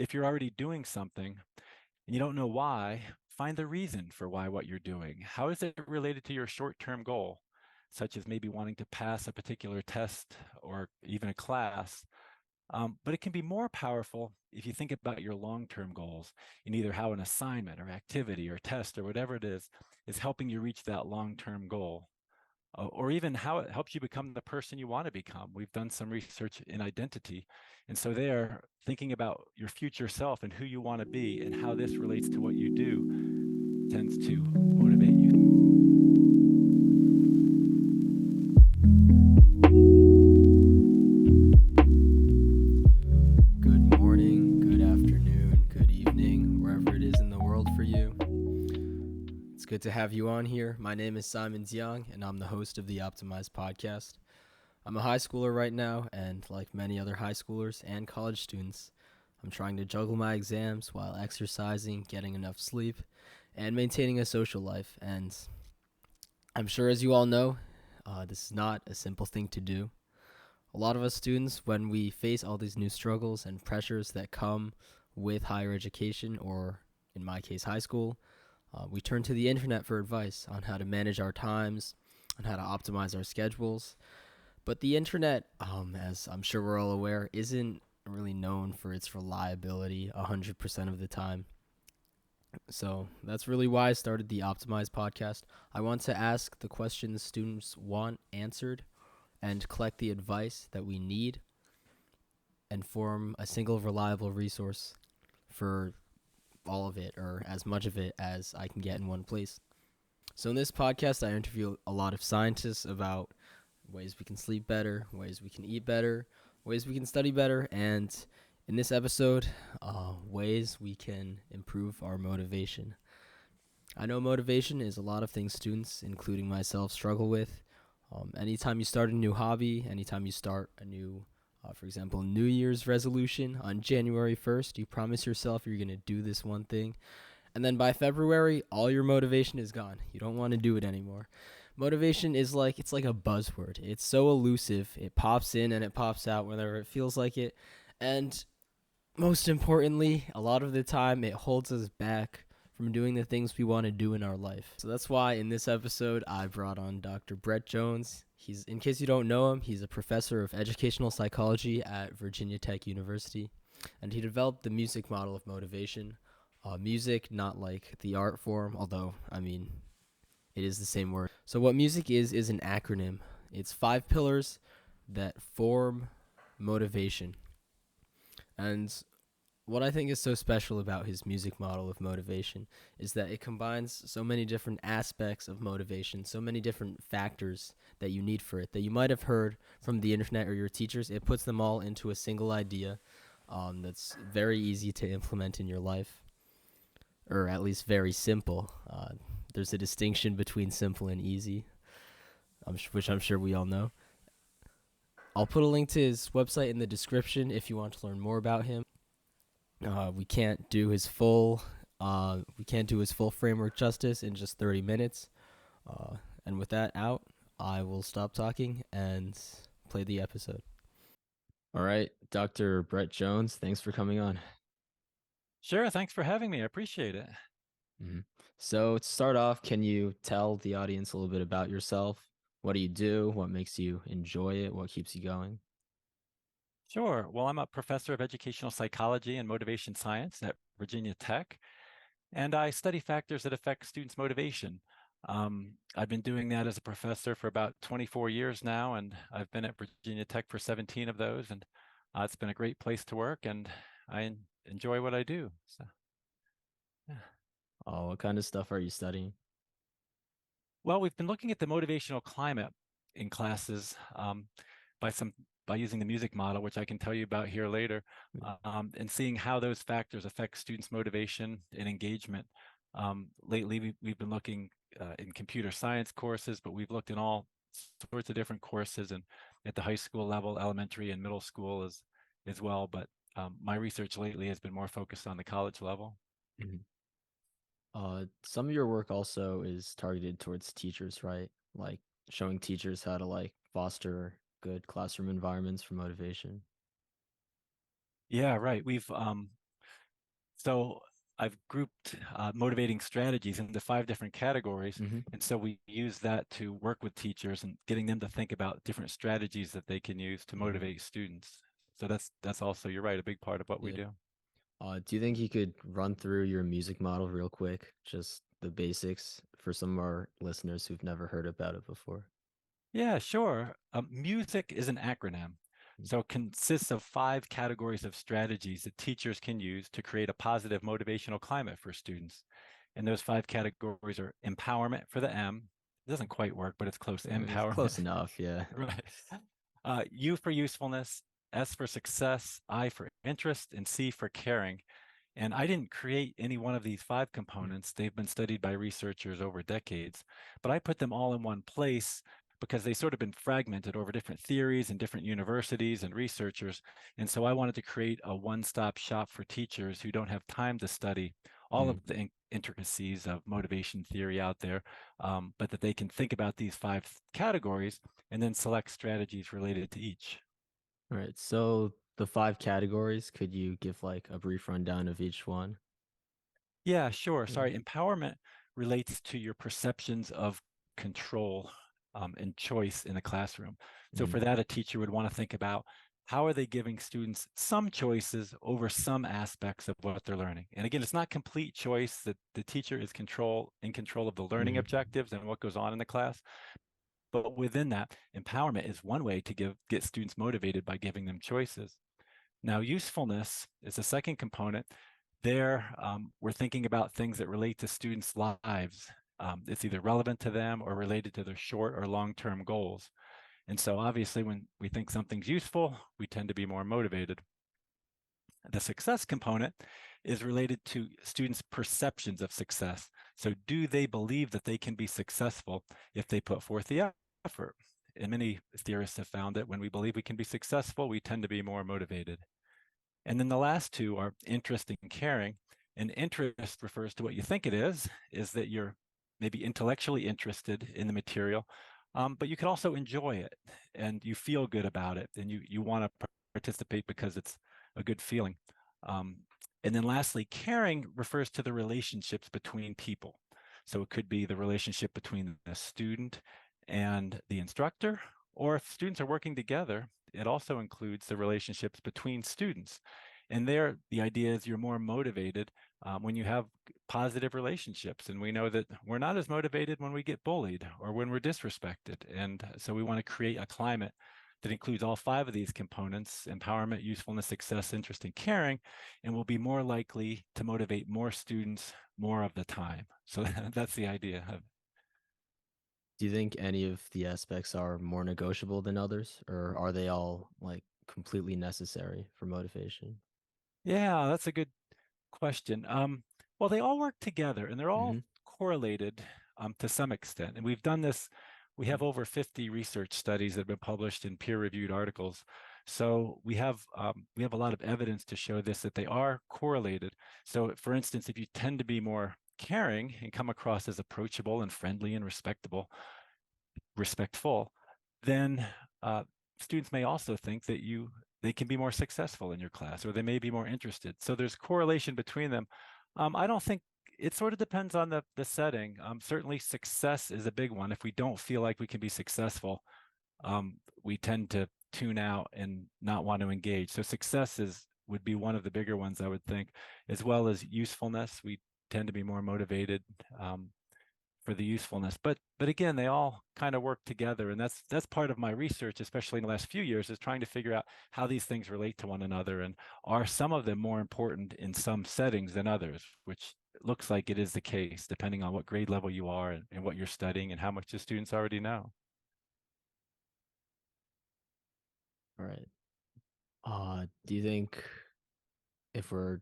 if you're already doing something and you don't know why, find the reason for why what you're doing. How is it related to your short-term goal, such as maybe wanting to pass a particular test or even a class? But it can be more powerful if you think about your long-term goals in either how an assignment or activity or test or whatever it is helping you reach that long-term goal, or even how it helps you become the person you want to become. We've done some research in identity. And so there, thinking about your future self and who you want to be and how this relates to what you do tends to motivate you. Good morning, good afternoon, good evening, wherever it is in the world for you. It's good to have you on here. My name is Simon Ziang, and I'm the host of the Optimized podcast. I'm a high schooler right now, and like many other high schoolers and college students, I'm trying to juggle my exams while exercising, getting enough sleep, and maintaining a social life. And I'm sure, as you all know, this is not a simple thing to do. A lot of us students, when we face all these new struggles and pressures that come with higher education, or in my case, high school, we turn to the internet for advice on how to manage our times, on how to optimize our schedules. But the internet, as I'm sure we're all aware, isn't really known for its reliability 100% of the time. So that's really why I started the Optimized podcast. I want to ask the questions students want answered and collect the advice that we need and form a single reliable resource for all of it, or as much of it as I can get in one place. So in this podcast, I interview a lot of scientists about ways we can sleep better, ways we can eat better, ways we can study better, and in this episode, ways we can improve our motivation. I know motivation is a lot of things students, including myself, struggle with. Anytime you start a new hobby, anytime you start a new, for example, New Year's resolution on January 1st, you promise yourself you're going to do this one thing. And then by February, all your motivation is gone. You don't want to do it anymore. Motivation is it's like a buzzword. It's so elusive. It pops in and it pops out whenever it feels like it. And most importantly, a lot of the time, it holds us back from doing the things we want to do in our life. So that's why in this episode, I brought on Dr. Brett Jones. In case you don't know him, he's a professor of educational psychology at Virginia Tech University, and he developed the music model of motivation. Music, not like the art form, although, it is the same word. So what music is an acronym. It's 5 pillars that form motivation. And what I think is so special about his music model of motivation is that it combines so many different aspects of motivation, so many different factors that you need for it, that you might have heard from the internet or your teachers. It puts them all into a single idea that's very easy to implement in your life, or at least very simple. There's a distinction between simple and easy, which I'm sure we all know. I'll put a link to his website in the description if you want to learn more about him. We can't do his full framework justice in just 30 minutes. And with that out, I will stop talking and play the episode. All right, Dr. Brett Jones, thanks for coming on. Sure, thanks for having me. I appreciate it. Mm-hmm. So to start off, can you tell the audience a little bit about yourself? What do you do? What makes you enjoy it? What keeps you going? Sure. Well, I'm a professor of educational psychology and motivation science at Virginia Tech, and I study factors that affect students' motivation. I've been doing that as a professor for about 24 years now, and I've been at Virginia Tech for 17 of those, and it's been a great place to work, and I enjoy what I do. So, yeah. Oh, what kind of stuff are you studying? Well, we've been looking at the motivational climate in classes by some by using the music model, which I can tell you about here later, and seeing how those factors affect students' motivation and engagement. Lately, we've been looking in computer science courses, but we've looked in all sorts of different courses and at the high school level, elementary and middle school as well. But my research lately has been more focused on the college level. Mhm. Some of your work also is targeted towards teachers, right? Like showing teachers how to foster good classroom environments for motivation. Yeah, right. So I've grouped motivating strategies into 5 different categories. Mm-hmm. And so we use that to work with teachers and getting them to think about different strategies that they can use to Mm-hmm. motivate students. So that's also, you're right, a big part of what we Yeah. do. Do you think you could run through your music model real quick? Just the basics for some of our listeners who've never heard about it before. Yeah, sure. Music is an acronym. So it consists of 5 categories of strategies that teachers can use to create a positive motivational climate for students. And those 5 categories are empowerment for the M. It doesn't quite work, but it's close. It's Empowerment, close enough, yeah. right? U for usefulness, S for success, I for interest, and C for caring. And I didn't create any one of these 5 components. They've been studied by researchers over decades, but I put them all in one place because they sort of been fragmented over different theories and different universities and researchers. And so I wanted to create a one-stop shop for teachers who don't have time to study all of Mm. the intricacies of motivation theory out there, but that they can think about these 5 categories and then select strategies related to each. All right. So the 5 categories, could you give like a brief rundown of each one? Yeah, sure. Yeah. Sorry. Empowerment relates to your perceptions of control and choice in a classroom. So Mm. for that, a teacher would want to think about how are they giving students some choices over some aspects of what they're learning. And again, it's not complete choice that the teacher is in control of the learning Mm. objectives and what goes on in the class. But within that, empowerment is one way to get students motivated by giving them choices. Now, usefulness is the second component. There, we're thinking about things that relate to students' lives. It's either relevant to them or related to their short or long-term goals. And so obviously, when we think something's useful, we tend to be more motivated. The success component is related to students' perceptions of success. So do they believe that they can be successful if they put forth the effort? And many theorists have found that when we believe we can be successful, we tend to be more motivated. And then the last 2 are interest and caring. And interest refers to what you think it is that you're maybe intellectually interested in the material, but you can also enjoy it and you feel good about it and you want to participate because it's a good feeling. Um, and then lastly, caring refers to the relationships between people. So it could be the relationship between the student and the instructor, or if students are working together, it also includes the relationships between students. And there, the idea is you're more motivated when you have positive relationships. And we know that we're not as motivated when we get bullied or when we're disrespected. And so we want to create a climate that includes all 5 of these components: empowerment, usefulness, success, interest, and caring, and will be more likely to motivate more students more of the time. So that's the idea. Do you think any of the aspects are more negotiable than others, or are they all like completely necessary for motivation? Yeah, that's a good question. Well, they all work together and they're all Mm-hmm. correlated to some extent. And we've done this, we have over 50 research studies that have been published in peer-reviewed articles. So we have a lot of evidence to show this, that they are correlated. So for instance, if you tend to be more caring and come across as approachable and friendly and respectful, then students may also think that they can be more successful in your class, or they may be more interested. So there's correlation between them. I don't think it sort of depends on the setting. Certainly, success is a big one. If we don't feel like we can be successful, we tend to tune out and not want to engage. So success would be one of the bigger ones, I would think, as well as usefulness. We tend to be more motivated. For the usefulness. But again, they all kind of work together, and that's part of my research, especially in the last few years, is trying to figure out how these things relate to one another, and are some of them more important in some settings than others, which looks like it is the case, depending on what grade level you are and what you're studying and how much the students already know. All right. Do you think if we're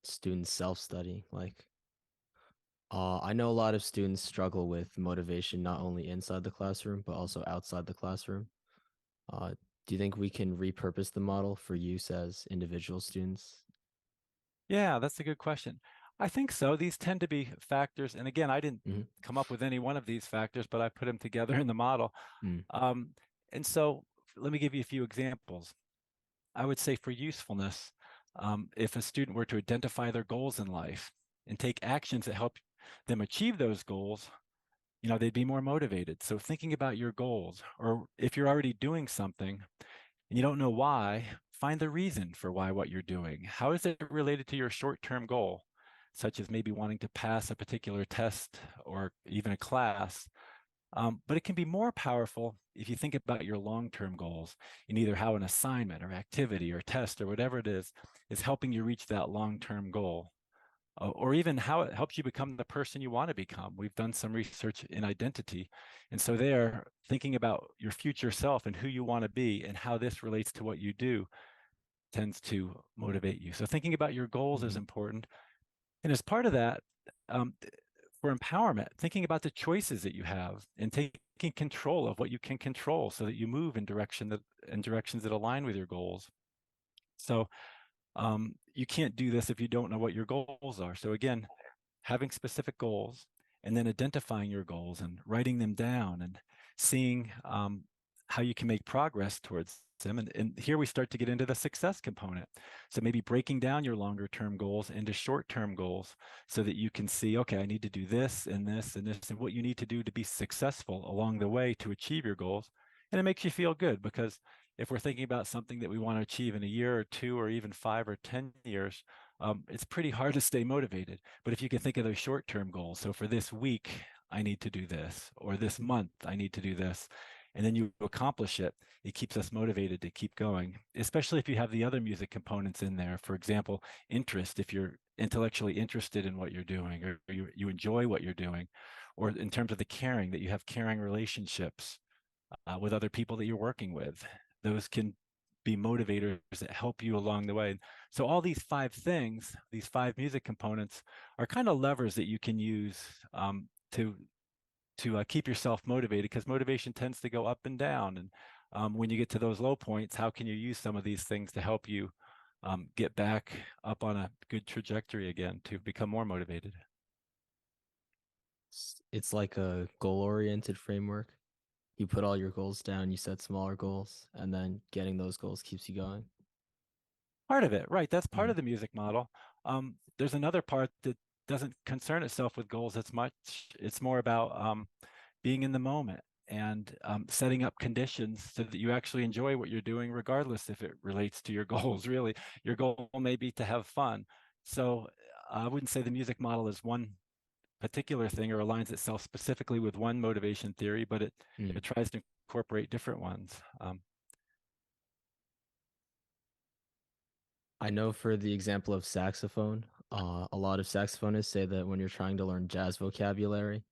students self-study, like, I know a lot of students struggle with motivation not only inside the classroom but also outside the classroom. Uh, do you think we can repurpose the model for use as individual students? Yeah, that's a good question. I think so. These tend to be factors, and again, I didn't Mm-hmm. come up with any one of these factors, but I put them together in the model. Mm. And so let me give you a few examples. I would say for usefulness, If a student were to identify their goals in life and take actions that help them achieve those goals, they'd be more motivated. So thinking about your goals, or if you're already doing something and you don't know why, find the reason for why what you're doing. How is it related to your short-term goal, such as maybe wanting to pass a particular test or even a class? But it can be more powerful if you think about your long-term goals and either how an assignment or activity or test or whatever it is helping you reach that long-term goal, or even how it helps you become the person you want to become. We've done some research in identity. And so there, thinking about your future self and who you want to be and how this relates to what you do tends to motivate you. So thinking about your goals is Mm-hmm. important. And as part of that, um, for empowerment, thinking about the choices that you have and taking control of what you can control so that you move in directions that align with your goals. So you can't do this if you don't know what your goals are. So again, having specific goals and then identifying your goals and writing them down and seeing how you can make progress towards them. And here we start to get into the success component. So maybe breaking down your longer term goals into short term goals so that you can see, okay, I need to do this and this and this and what you need to do to be successful along the way to achieve your goals. And it makes you feel good because if we're thinking about something that we want to achieve in a year or two or even 5 or 10 years, it's pretty hard to stay motivated. But if you can think of those short-term goals, so for this week, I need to do this, or this Mm-hmm. month, I need to do this, and then you accomplish it, it keeps us motivated to keep going, especially if you have the other music components in there. For example, interest, if you're intellectually interested in what you're doing, or you enjoy what you're doing, or in terms of the caring, that you have caring relationships with other people that you're working with. Those can be motivators that help you along the way. So all these 5 things, these 5 music components, are kind of levers that you can use to keep yourself motivated, because motivation tends to go up and down. And when you get to those low points, how can you use some of these things to help you get back up on a good trajectory again to become more motivated? It's like a goal-oriented framework. You put all your goals down, you set smaller goals, and then getting those goals keeps you going. Part of it, right? That's part Mm. of the music model. There's another part that doesn't concern itself with goals as much. It's more about being in the moment and setting up conditions so that you actually enjoy what you're doing, regardless if it relates to your goals. Really, your goal may be to have fun. So I wouldn't say the music model is one particular thing or aligns itself specifically with one motivation theory, but Mm. it tries to incorporate different ones. I know for the example of saxophone, a lot of saxophonists say that when you're trying to learn jazz vocabulary,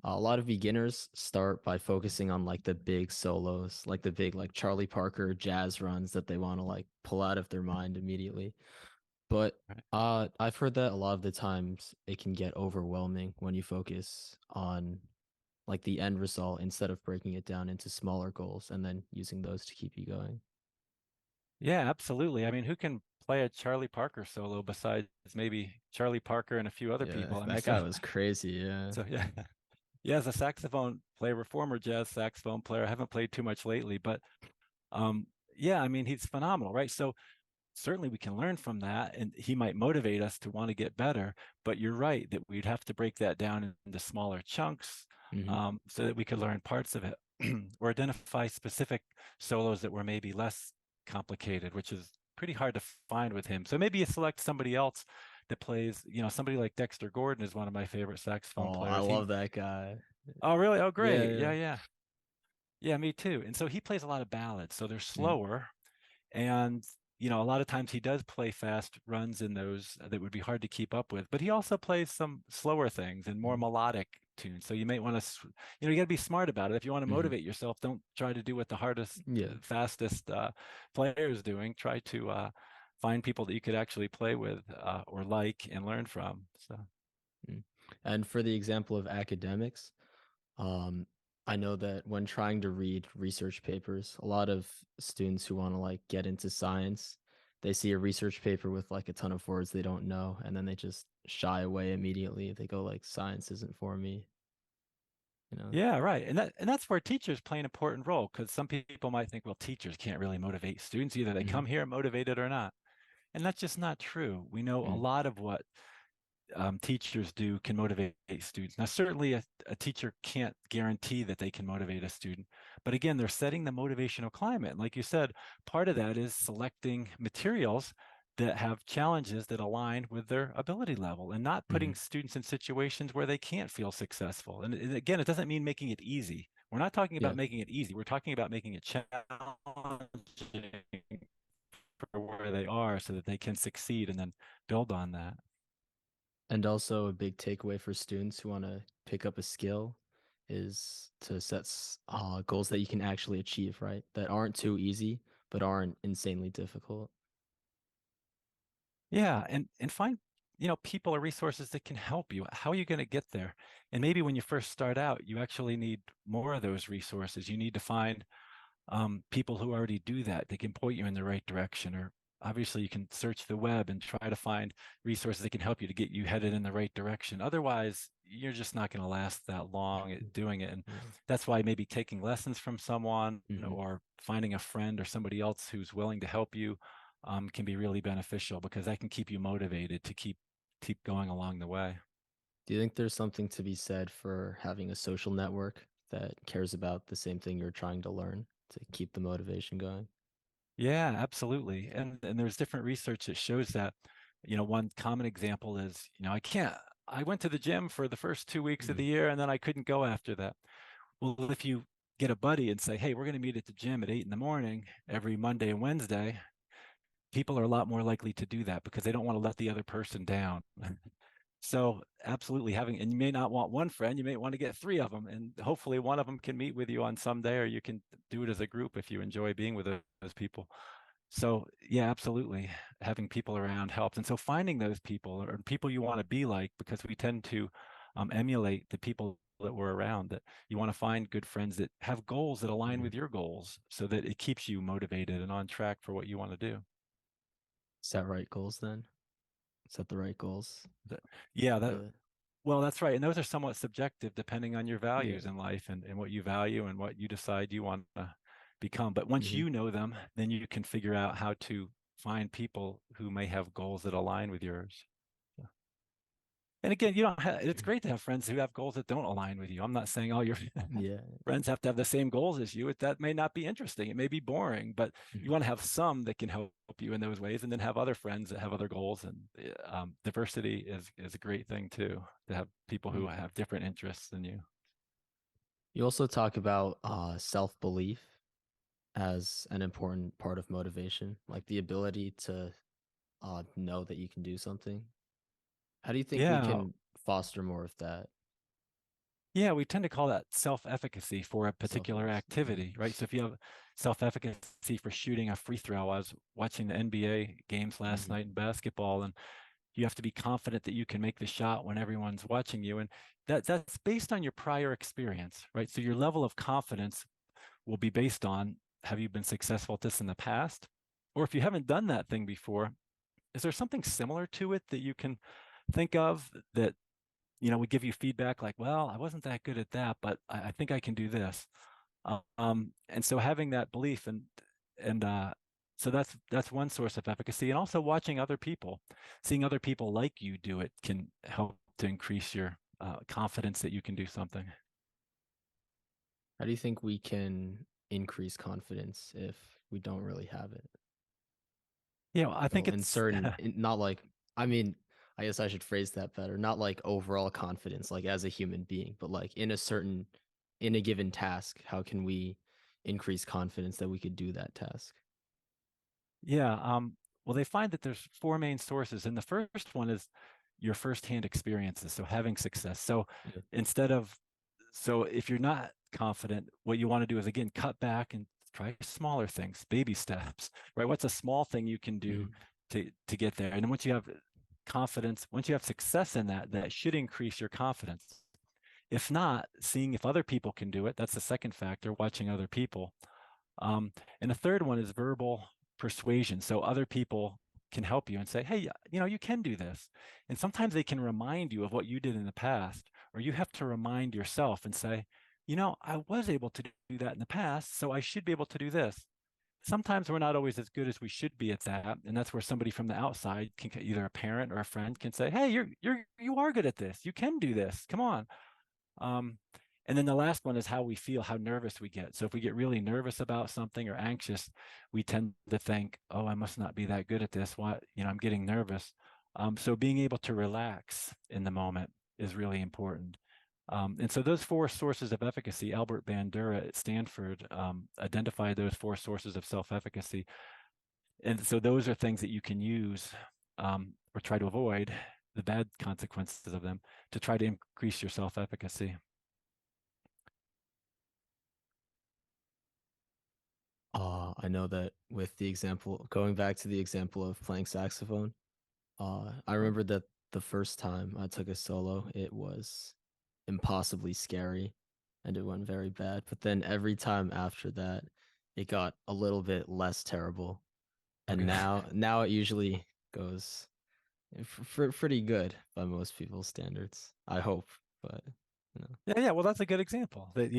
a lot of beginners start by focusing on like the big solos, like the big like Charlie Parker jazz runs that they want to like pull out of their mind immediately. But Right. I've heard that a lot of the times it can get overwhelming when you focus on like the end result instead of breaking it down into smaller goals and then using those to keep you going. Yeah, absolutely. I mean, who can play a Charlie Parker solo besides maybe Charlie Parker and a few other Yeah, people? I mean, that so guy was crazy. Yeah. so yeah. Yeah, as a saxophone player, a former jazz saxophone player, I haven't played too much lately, but um yeah, I mean, he's phenomenal, right? So certainly we can learn from that and he might motivate us to want to get better, but you're right that we'd have to break that down into smaller chunks Hmm. so that we could learn parts of it or identify specific solos that were maybe less complicated, which is pretty hard to find with him. So maybe you select somebody else that plays, somebody like Dexter Gordon is one of my favorite saxophone Oh, I players. He love that guy. Oh, really? Oh, Yeah, great. yeah. Yeah, yeah. Yeah, me too. And so he plays a lot of ballads, so they're Mm, slower. And, a lot of times he does play fast runs in those that would be hard to keep up with, but he also plays some slower things and more mm, melodic tunes. So you might want to, you got to be smart about it. If you want to hmm. motivate yourself, don't try to do what the hardest, Yeah. fastest player is doing. Try to find people that you could actually play with or like and learn from. So. Mm. And for the example of academics, Um, I know that when trying to read research papers, a lot of students who want to like get into science, they see a research paper with like a ton of words they don't know, and then they just shy away immediately. They go like, "Science isn't for me," you know. Yeah, right. And that's where teachers play an important role, because some people might think, well, teachers can't really motivate students. Either they Hmm. come here motivated or not. And that's just not true. We know a Mm, lot of what teachers do can motivate students. Now, certainly a teacher can't guarantee that they can motivate a student, but again, they're setting the motivational climate. And like you said, part of that is selecting materials that have challenges that align with their ability level and not hmm. putting students in situations where they can't feel successful. And again, it doesn't mean making it easy. We're not talking Yeah. about making it easy. We're talking about making it challenging for where they are so that they can succeed and then build on that. And also, a big takeaway for students who want to pick up a skill is to set goals that you can actually achieve, right? That aren't too easy, but aren't insanely difficult. Yeah, and find, people or resources that can help you. How are you going to get there? And maybe when you first start out, you actually need more of those resources. You need to find people who already do that. They can point you in the right direction. Or obviously, you can search the web and try to find resources that can help you to get you headed in the right direction. Otherwise, you're just not going to last that long at doing it. And Yeah. that's why maybe taking lessons from someone Hmm. or finding a friend or somebody else who's willing to help you can be really beneficial because that can keep you motivated to keep going along the way. Do you think there's something to be said for having a social network that cares about the same thing you're trying to learn to keep the motivation going? Yeah, absolutely. And there's different research that shows that, one common example is, I went to the gym for the first 2 weeks of Mm, the year and then I couldn't go after that. Well, if you get a buddy and say, hey, we're going to meet at the gym at 8 in the morning every Monday and Wednesday, people are a lot more likely to do that because they don't want to let the other person down. So absolutely and you may not want one friend, you may want to get three of them, and hopefully one of them can meet with you on some day, or you can do it as a group if you enjoy being with those people. So yeah, absolutely. Having people around helps. And so finding those people or people you want to be like, because we tend to emulate the people that we're around, that you want to find good friends that have goals that align mhm. with your goals so that it keeps you motivated and on track for what you want to do. Set right goals then. Set the right goals. That, yeah, The well, that's right. And those are somewhat subjective depending on your Yeah. values in life and what you value and what you decide you want to become. But once Hmm. you know them, then you can figure out how to find people who may have goals that align with yours. Yeah. And again, you don't have, it's great to have friends who have goals that don't align with you. I'm not saying all your Yeah. friends have to have the same goals as you. That may not be interesting. It may be boring, but you Mhm. want to have some that can help you in those ways, and then have other friends that have other goals. And diversity is a great thing too, to have people who Mm. have different interests than you. You also talk about self belief as an important part of motivation, like the ability to know that you can do something. How do you think we Yeah, can foster more of that yeah, we tend to call that self-efficacy for a self particular efficacy? Mm. activity, right? So if you have self-efficacy for shooting a free throw, I was watching the NBA games last Hmm. night in basketball, and you have to be confident that you can make the shot when everyone's watching you. And that's based on your prior experience, right? So your level of confidence will be based on, have you been successful at this in the past? Or if you haven't done that thing before, is there something similar to it that you can think of that, would give you feedback like, well, I wasn't that good at that, but I think I can do this. And so having that belief and so that's one source of efficacy, and also watching other people, seeing other people like you do it can help to increase your confidence that you can do something. How do you think we can increase confidence if we don't really have it? I think Well, in it's not like, I mean, I guess I should phrase that better. Not like overall confidence, like as a human being, but like in a given task, how can we increase confidence that we could do that task? yeah. Well, they find that there's four main sources, and the first one is your firsthand experiences. So having success. So Yeah. instead of so if you're not confident, what you want to do is again cut back and try smaller things, baby steps, right? What's a small thing you can do Mhm. to get there? And then once you have confidence, once you have success in that, that should increase your confidence. If not, seeing if other people can do it, that's the second factor, watching other people. And the third one is verbal persuasion. So other people can help you and say, hey, you can do this. And sometimes they can remind you of what you did in the past, or you have to remind yourself and say, I was able to do that in the past, so I should be able to do this. sometimes we're not always as good as we should be at that, and that's where somebody from the outside can, either a parent or a friend, can say, "Hey, you are good at this. You can do this. Come on." Um, and then the last one is how we feel, how nervous we get. So if we get really nervous about something or anxious, we tend to think, "Oh, I must not be that good at this. Why, I'm getting nervous." So being able to relax in the moment is really important. And so those four sources of efficacy, Albert Bandura at Stanford identified those four sources of self-efficacy. And so those are things that you can use or try to avoid the bad consequences of them to try to increase your self-efficacy. I know that with the example, going back to the example of playing saxophone, I remember that the first time I took a solo, it was impossibly scary and it went very bad. But then every time after that, it got a little bit less terrible. And Okay. now it usually goes pretty good by most people's standards. I hope, but you know. Yeah, yeah. Well, that's a good example that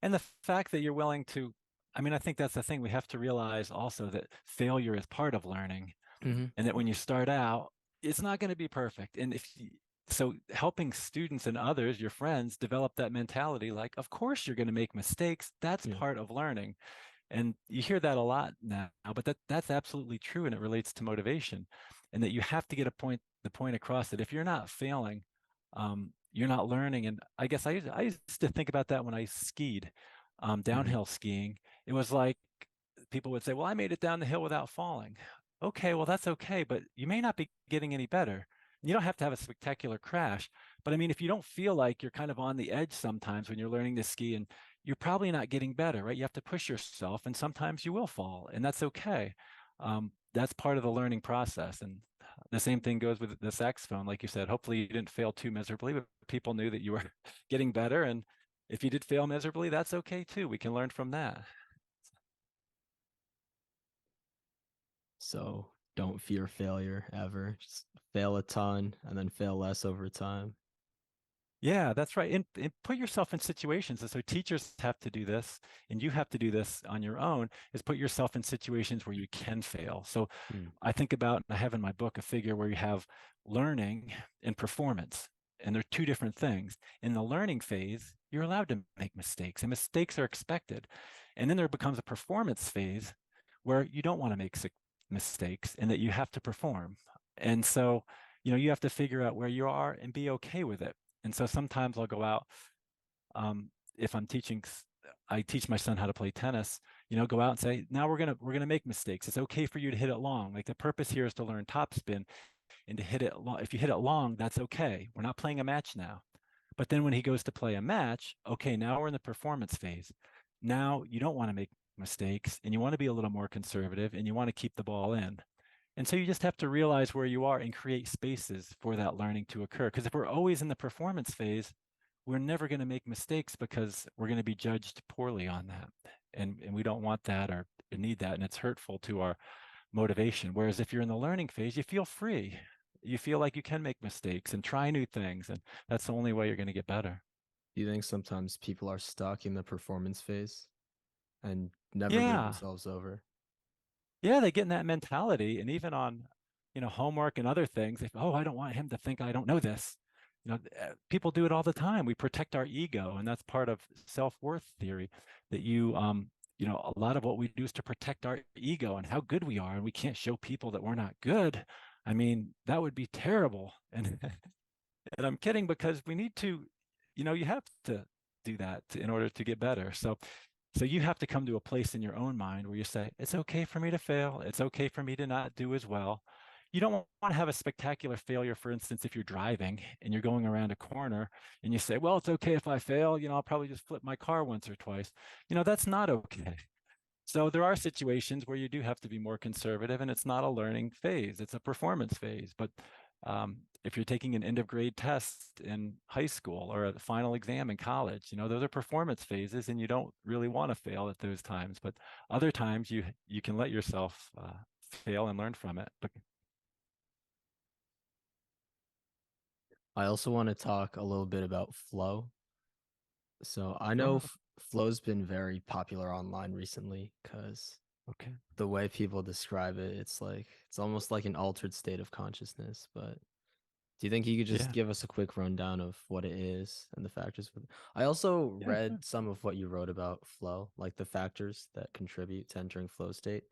and the fact that you're willing to, I mean, I think that's the thing. We have to realize also that failure is part of learning, Hmm. and that when you start out, it's not going to be perfect. And so helping students and others, your friends, develop that mentality, like, of course you're going to make mistakes. That's Yeah. part of learning. And you hear that a lot now, but that's absolutely true, and it relates to motivation, and that you have to get the point across that if you're not failing, you're not learning. And I guess I used to think about that when I skied, Hmm. downhill skiing. It was like people would say, "Well, I made it down the hill without falling." Okay, well that's okay, but you may not be getting any better. You don't have to have a spectacular crash, but I mean, if you don't feel like you're kind of on the edge sometimes when you're learning to ski, and you're probably not getting better, right? You have to push yourself, and sometimes you will fall, and that's okay. That's part of the learning process. And the same thing goes with the saxophone. Like you said, hopefully you didn't fail too miserably, but people knew that you were getting better. And if you did fail miserably, that's okay too. We can learn from that. So don't fear failure ever. Just fail a ton and then fail less over time. Yeah, that's right. And put yourself in situations. And so teachers have to do this, and you have to do this on your own, is put yourself in situations where you can fail. So Hmm. I think about, I have in my book a figure where you have learning and performance, and they're two different things. In the learning phase, you're allowed to make mistakes, and mistakes are expected. And then there becomes a performance phase where you don't want to make mistakes and that you have to perform. And so, you have to figure out where you are and be okay with it. And so sometimes I'll go out, if I'm teaching, I teach my son how to play tennis, go out and say, now we're gonna make mistakes. It's okay for you to hit it long. Like the purpose here is to learn topspin and to hit it long. If you hit it long, that's okay. We're not playing a match now. But then when he goes to play a match, okay, now we're in the performance phase. Now you don't want to make mistakes, and you want to be a little more conservative, and you want to keep the ball in. And so you just have to realize where you are and create spaces for that learning to occur. Because if we're always in the performance phase, we're never going to make mistakes because we're going to be judged poorly on that. And we don't want that or need that. And it's hurtful to our motivation. Whereas if you're in the learning phase, you feel free. You feel like you can make mistakes and try new things. And that's the only way you're going to get better. Do you think sometimes people are stuck in the performance phase and never move Yeah. themselves over? Yeah, they get in that mentality, and even on, homework and other things, oh, I don't want him to think I don't know this. People do it all the time. We protect our ego, and that's part of self-worth theory. That a lot of what we do is to protect our ego and how good we are, and we can't show people that we're not good. I mean, that would be terrible. And and I'm kidding, because we need to, you have to do that in order to get better. So you have to come to a place in your own mind where you say, it's okay for me to fail. It's okay for me to not do as well. You don't want to have a spectacular failure. For instance, if you're driving and you're going around a corner and you say, well, it's okay if I fail, I'll probably just flip my car once or twice. That's not okay. So there are situations where you do have to be more conservative, and it's not a learning phase, it's a performance phase. But if you're taking an end of grade test in high school or a final exam in college, those are performance phases, and you don't really want to fail at those times. But other times you can let yourself fail and learn from it. But I also want to talk a little bit about flow. So I know sure. flow's been very popular online recently because Okay. The way people describe it, it's like it's almost like an altered state of consciousness. But do you think you could just Yeah. give us a quick rundown of what it is and the factors for I also Yeah, sure. read some of what you wrote about flow, like the factors that contribute to entering flow state.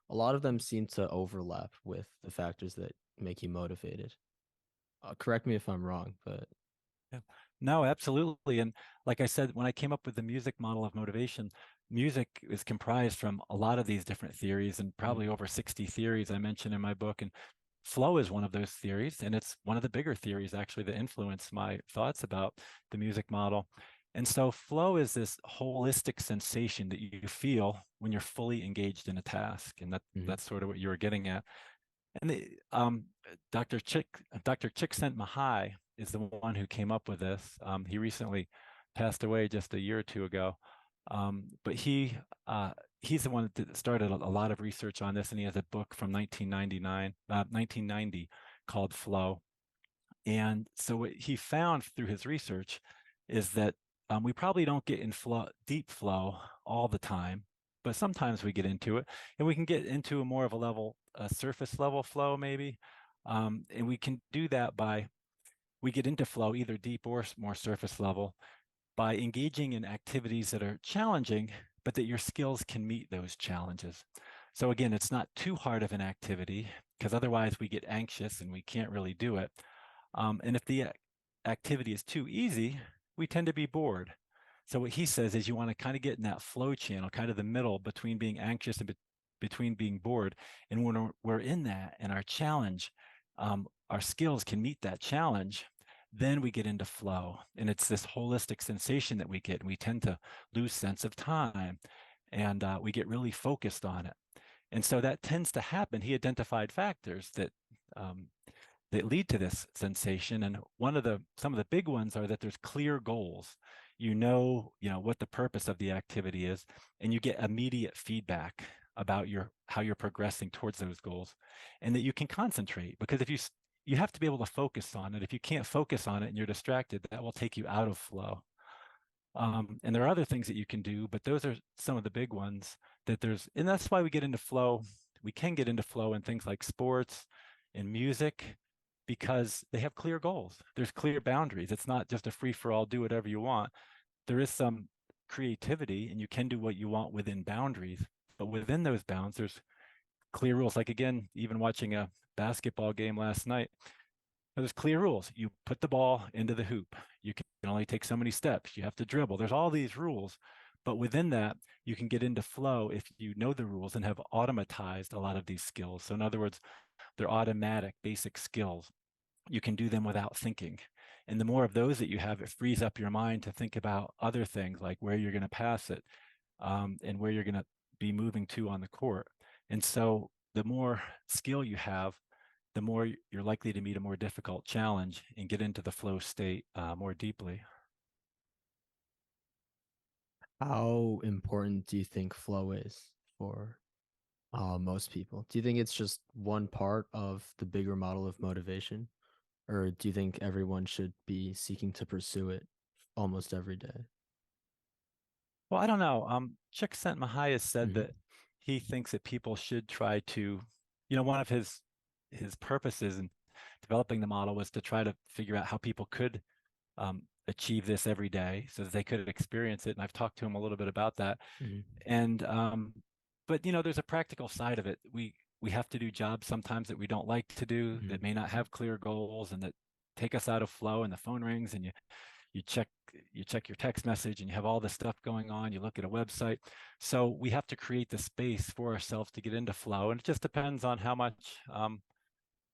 A lot of them seem to overlap with the factors that make you motivated. Correct me if I'm wrong, but Yeah. No, absolutely. And like I said, when I came up with the music model of motivation, music is comprised from a lot of these different theories and mm, probably over 60 theories I mentioned in my book. And flow is one of those theories. And it's one of the bigger theories, actually, that influence my thoughts about the music model. And so flow is this holistic sensation that you feel when you're fully engaged in a task. And mhm. that's sort of what you were getting at. And Dr. Dr. Csikszentmihalyi is the one who came up with this. He recently passed away just a year or two ago, but he's the one that started a lot of research on this, and he has a book from 1990 called Flow. And so what he found through his research is that we probably don't get in deep flow all the time, but sometimes we get into it, and we can get into a more of a surface level flow maybe, and we can do that by we get into flow either deep or more surface level by engaging in activities that are challenging, but that your skills can meet those challenges. So again, it's not too hard of an activity because otherwise we get anxious and we can't really do it. And if the activity is too easy, we tend to be bored. So what he says is you want to kind of get in that flow channel, kind of the middle between being anxious and between being bored. And when we're in that and our skills can meet that challenge, then we get into flow. And it's this holistic sensation that we get. And we tend to lose sense of time and we get really focused on it. And so that tends to happen. He identified factors um, that lead to this sensation. And some of the big ones are that there's clear goals. You know what the purpose of the activity is, and you get immediate feedback about how you're progressing towards those goals, and that you can concentrate because if you have to be able to focus on it. If you can't focus on it and you're distracted, that will take you out of flow. And there are other things that you can do, but those are some of the big ones and that's why we get into flow. We can get into flow in things like sports and music because they have clear goals. There's clear boundaries. It's not just a free for all, do whatever you want. There is some creativity and you can do what you want within boundaries. But within those bounds, there's clear rules. Like again, even watching a basketball game last night, there's clear rules. You put the ball into the hoop. You can only take so many steps. You have to dribble. There's all these rules. But within that, you can get into flow if you know the rules and have automatized a lot of these skills. So in other words, they're automatic, basic skills. You can do them without thinking. And the more of those that you have, it frees up your mind to think about other things like where you're going to pass it and where you're going to be moving to on the court. And so the more skill you have, the more you're likely to meet a more difficult challenge and get into the flow state more deeply. How important do you think flow is for most people? Do you think it's just one part of the bigger model of motivation, or do you think everyone should be seeking to pursue it almost every day? Well, I don't know. Csikszentmihalyi said Mm-hmm. that he thinks that people should try to, one of his purposes in developing the model was to try to figure out how people could achieve this every day so that they could experience it. And I've talked to him a little bit about that. Mm-hmm. And but there's a practical side of it. We have to do jobs sometimes that we don't like to do Mm-hmm. that may not have clear goals and that take us out of flow. And the phone rings and you check you check your text message and you have all this stuff going on. You look at a website. So we have to create the space for ourselves to get into flow, and it just depends on how much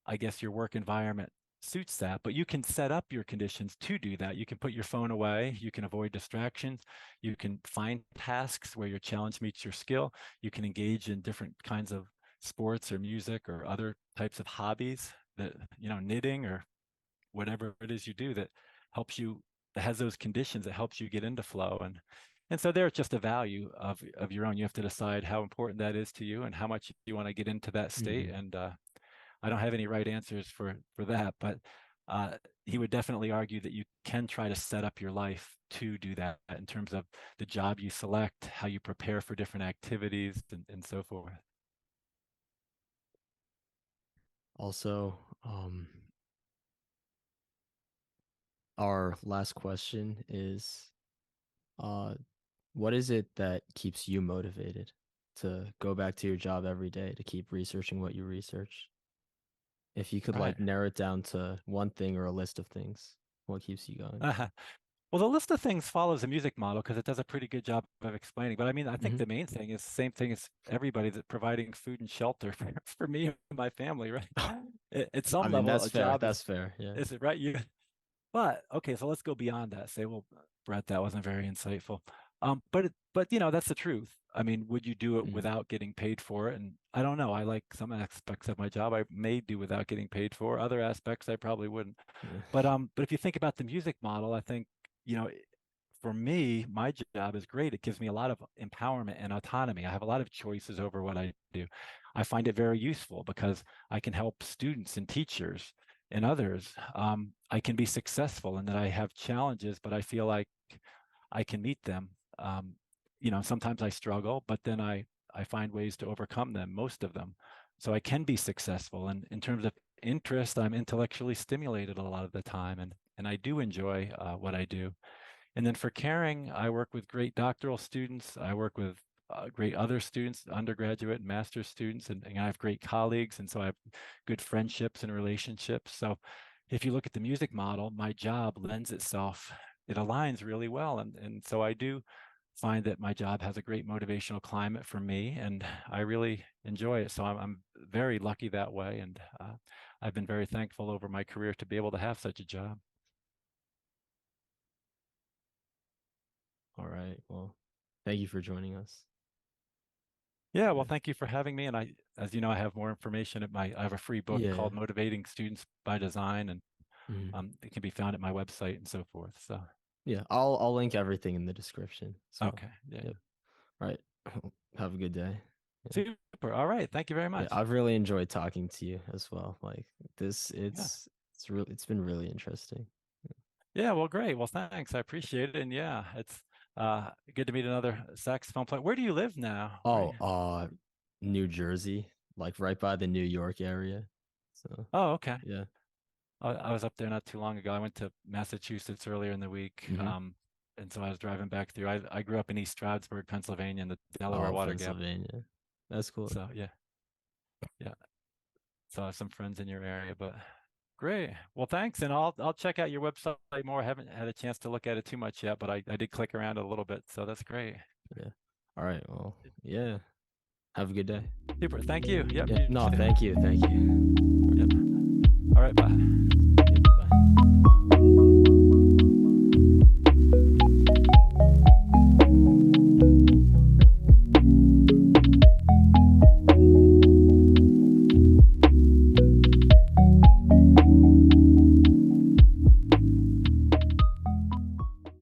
I guess your work environment suits that, but you can set up your conditions to do that. You can put your phone away, you can avoid distractions, you can find tasks where your challenge meets your skill, you can engage in different kinds of sports or music or other types of hobbies that, knitting or whatever it is you do that has those conditions that helps you get into flow. And so there's just a value of your own. You have to decide how important that is to you and how much you want to get into that state. Mm-hmm. And I don't have any right answers for that, but uh, he would definitely argue that you can try to set up your life to do that in terms of the job you select, how you prepare for different activities, and so forth. Also, our last question is, uh, what is it that keeps you motivated to go back to your job every day to keep researching what you research? If you could Right. like narrow it down to one thing or a list of things, what keeps you going? Well, the list of things follows a music model because it does a pretty good job of explaining. But I mean, I think Hmm. the main thing is the same thing as everybody, that providing food and shelter for me and my family, right? At I some mean, level, that's a fair. job That's fair. Yeah. is it right? But okay, so let's go beyond that. Say, well, Brett, that wasn't very insightful. But that's the truth. I mean, would you do it Mm. without getting paid for it? And I don't know. I like some aspects of my job I may do without getting paid for. Other aspects I probably wouldn't. Yeah. But if you think about the music model, I think, you know, for me, my job is great. It gives me a lot of empowerment and autonomy. I have a lot of choices over what I do. I find it very useful because I can help students and teachers and others. I can be successful in that I have challenges, but I feel like I can meet them. Sometimes I struggle, but then I find ways to overcome them, most of them. So I can be successful. And in terms of interest, I'm intellectually stimulated a lot of the time, and I do enjoy what I do. And then for caring, I work with great doctoral students. I work with great other students, undergraduate and master's students, and I have great colleagues. And so I have good friendships and relationships. So if you look at the music model, my job lends itself, it aligns really well. And so I do find that my job has a great motivational climate for me, and I really enjoy it. So I'm very lucky that way. And I've been very thankful over my career to be able to have such a job. All right. Well, thank you for joining us. Yeah, well, Yeah. thank you for having me. And as you know, I have more information I have a free book Yeah. called Motivating Students by Design, and Mhm. it can be found at my website and so forth. So, Yeah. I'll link everything in the description as well. okay, yeah, Yep. All right. Have a good day. Yeah. super. All right, thank you very Yeah. much. I've really enjoyed talking to you as well. Like this, Yeah, it's been really interesting. yeah. Well, great. Well, thanks. I appreciate it. And yeah, it's good to meet another saxophone player. Where do you live now? Where? Oh, New Jersey, like right by the New York area. So, Oh, okay. yeah. I was up there not too long ago. I went to Massachusetts earlier in the week. Hmm. And so I was driving back through. I grew up in East Stroudsburg, Pennsylvania, in the Delaware Oh, Water Gap. Pennsylvania. That's cool. So yeah, yeah. So I have some friends in your area, but great. Well, thanks, and I'll check out your website more. I haven't had a chance to look at it too much yet, but I did click around a little bit, so that's great. Yeah. All right. Well, yeah. Have a good day. Super. Thank you. Yep, Yeah. you No, too. thank you. Thank you. Yep. All right, bye.